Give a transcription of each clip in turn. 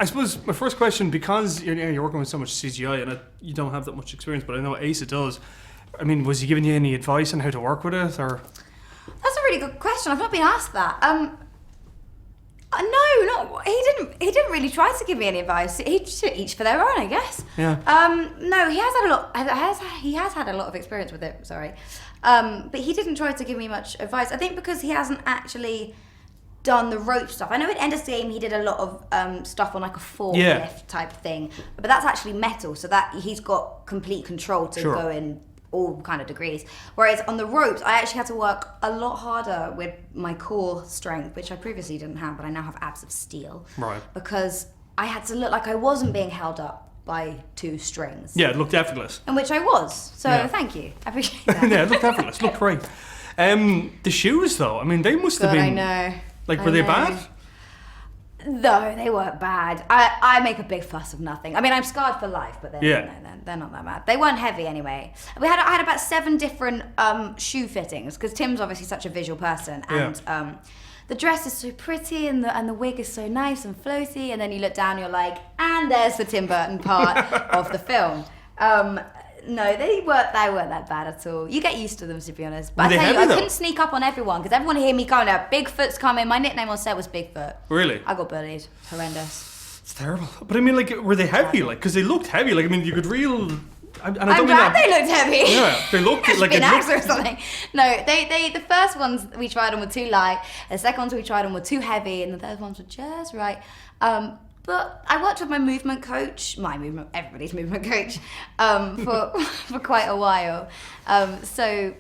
I suppose my first question, because you're working with so much CGI and you don't have that much experience, but I know Asa does. I mean, was he giving you any advice on how to work with it, or? That's a really good question. I've not been asked that. No, he didn't really try to give me any advice. He just each for their own, I guess. Yeah. No, he has had a lot of experience with it. Sorry, but he didn't try to give me much advice. I think because he hasn't actually done the rope stuff. I know at End of Game he did a lot of stuff on like a forklift type thing, but that's actually metal, so that he's got complete control to go in all kind of degrees. Whereas on the ropes, I actually had to work a lot harder with my core strength, which I previously didn't have, but I now have abs of steel. Right. Because I had to look like I wasn't being held up by two strings. Yeah, it looked effortless. In which I was. So thank you. I appreciate that. Yeah, it looked effortless. Looked great. The shoes, though, I mean, they must have been... I know. Like, were they bad? No, they weren't bad. I make a big fuss of nothing. I mean, I'm scarred for life, but they're not that bad. They weren't heavy anyway. I had about 7 different shoe fittings, because Tim's obviously such a visual person, and the dress is so pretty, and the wig is so nice and floaty, and then you look down, you're like, and there's the Tim Burton part of the film. No, they weren't that bad at all. You get used to them, to be honest. But I tell you, I couldn't sneak up on everyone, because everyone hear me going out, Bigfoot's coming. My nickname on set was Bigfoot. Really? I got bullied. Horrendous. It's terrible. But I mean, like, were they heavy? Like, because they looked heavy. Like, I mean, you could reel... I'm glad they looked heavy. Yeah, they looked like an axe or something. No, they the first ones we tried on were too light. The second ones we tried on were too heavy, and the third ones were just right. But I worked with my movement coach, everybody's movement coach, for quite a while. So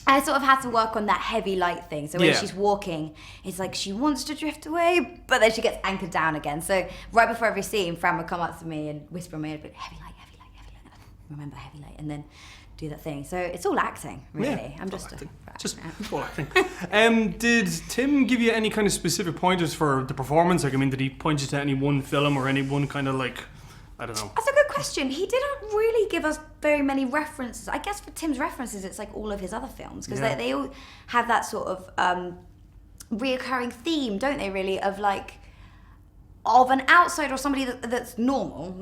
I sort of had to work on that heavy light thing. So when she's walking, it's like she wants to drift away, but then she gets anchored down again. So right before every scene, Fran would come up to me and whisper in my ear, heavy light, heavy light, heavy light. And I'd remember heavy light, and then do that thing. So it's all acting, really. Yeah, I'm just all acting. Did Tim give you any kind of specific pointers for the performance? Like, I mean, did he point you to any one film or any one kind of, like, I don't know? That's a good question. He didn't really give us very many references. I guess for Tim's references, it's like all of his other films, because they all have that sort of reoccurring theme, don't they, really, of like, of an outsider or somebody that's normal,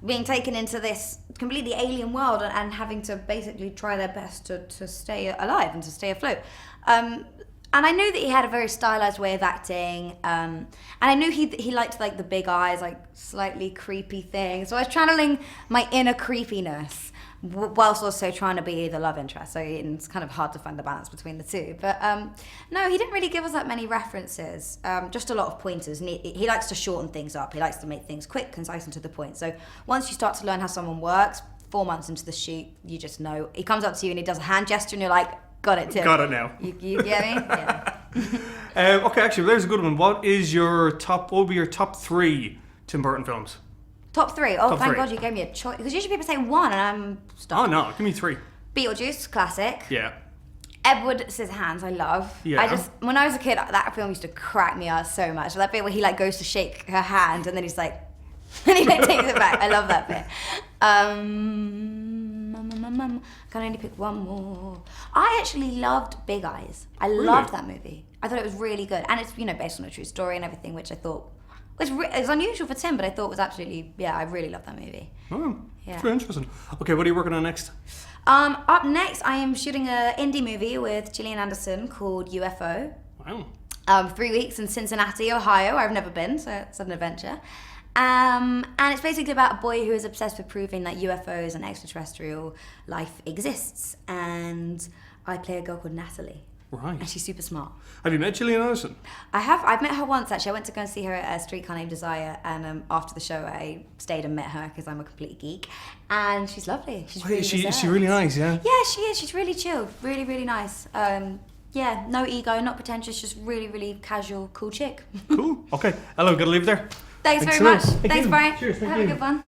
being taken into this completely alien world and having to basically try their best to stay alive and to stay afloat. And I knew that he had a very stylized way of acting, and I knew he liked like the big eyes, like slightly creepy thing. So I was channeling my inner creepiness whilst also trying to be the love interest. So it's kind of hard to find the balance between the two. But no, he didn't really give us that many references, just a lot of pointers. And he likes to shorten things up. He likes to make things quick, concise, and to the point. So once you start to learn how someone works, 4 months into the shoot, you just know. He comes up to you and he does a hand gesture and you're like, got it, Tim. Got it now. You get me? Yeah. Okay, actually, there's a good one. What would be your top 3 Tim Burton films? Top 3? Oh, top thank 3. God you gave me a choice. Because usually people say 1 and I'm stuck. Oh, no, give me 3. Beetlejuice, classic. Yeah. Edward Scissorhands, I love. Yeah. When I was a kid, that film used to crack me up so much. That bit where he like goes to shake her hand and then he's like, and he like takes it back. I love that bit. Can only pick one more. I actually loved Big Eyes. I loved that movie. I thought it was really good. And it's, based on a true story and everything, which I thought was unusual for Tim, but I thought was absolutely, I really loved that movie. Oh, yeah. Very interesting. Okay, what are you working on next? Up next, I am shooting an indie movie with Gillian Anderson called UFO. Wow. 3 weeks in Cincinnati, Ohio. I've never been, so it's an adventure. And it's basically about a boy who is obsessed with proving that UFOs and extraterrestrial life exists. And I play a girl called Natalie. Right. And she's super smart. Have you met Gillian Anderson? I have. I've met her once, actually. I went to go and see her at a streetcar named Desire, and after the show, I stayed and met her because I'm a complete geek. And she's lovely. She's really is she really nice, yeah? Yeah, she is. She's really chill. Really, really nice. Yeah, no ego, not pretentious, just really, really casual, cool chick. Cool. Okay. Hello, gotta leave there. Thanks very much. Thanks, you. Brian. Cheers, thank Have you. a good one.